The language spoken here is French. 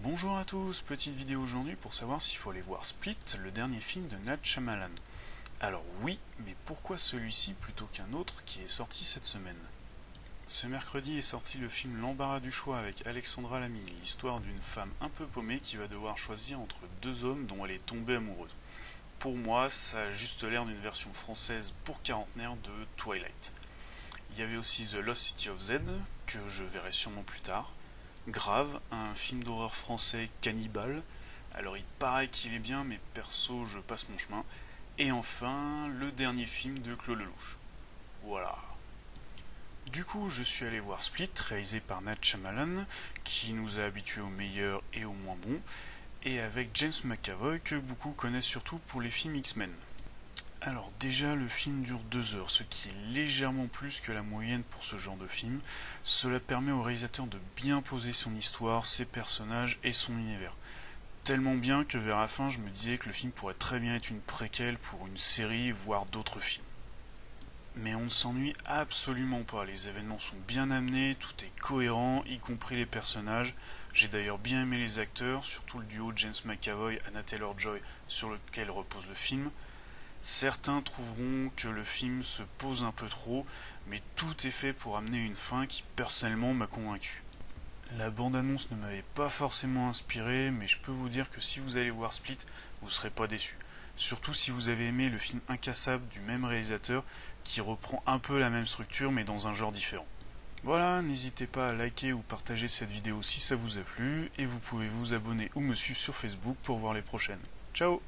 Bonjour à tous, petite vidéo aujourd'hui pour savoir s'il faut aller voir Split, le dernier film de Night Shyamalan. Alors oui, mais pourquoi celui-ci plutôt qu'un autre qui est sorti cette semaine? Ce mercredi est sorti le film L'embarras du choix avec Alexandra Lamy, l'histoire d'une femme un peu paumée qui va devoir choisir entre deux hommes dont elle est tombée amoureuse. Pour moi, ça a juste l'air d'une version française pour quarantenaire de Twilight. Il y avait aussi The Lost City of Z, que je verrai sûrement plus tard. Grave, un film d'horreur français cannibale. Alors il paraît qu'il est bien, mais perso je passe mon chemin. Et enfin, le dernier film de Claude Lelouch. Voilà. Du coup, je suis allé voir Split, réalisé par Night Shyamalan, qui nous a habitués au meilleur et au moins bon, et avec James McAvoy, que beaucoup connaissent surtout pour les films X-Men. Alors déjà, le film dure 2 heures, ce qui est légèrement plus que la moyenne pour ce genre de film. Cela permet au réalisateur de bien poser son histoire, ses personnages et son univers. Tellement bien que vers la fin, je me disais que le film pourrait très bien être une préquelle pour une série, voire d'autres films. Mais on ne s'ennuie absolument pas, les événements sont bien amenés, tout est cohérent, y compris les personnages. J'ai d'ailleurs bien aimé les acteurs, surtout le duo James McAvoy et Anna Taylor-Joy sur lequel repose le film. Certains trouveront que le film se pose un peu trop, mais tout est fait pour amener une fin qui personnellement m'a convaincu. La bande-annonce ne m'avait pas forcément inspiré, mais je peux vous dire que si vous allez voir Split, vous ne serez pas déçus. Surtout si vous avez aimé le film Incassable du même réalisateur, qui reprend un peu la même structure mais dans un genre différent. Voilà, n'hésitez pas à liker ou partager cette vidéo si ça vous a plu, et vous pouvez vous abonner ou me suivre sur Facebook pour voir les prochaines. Ciao!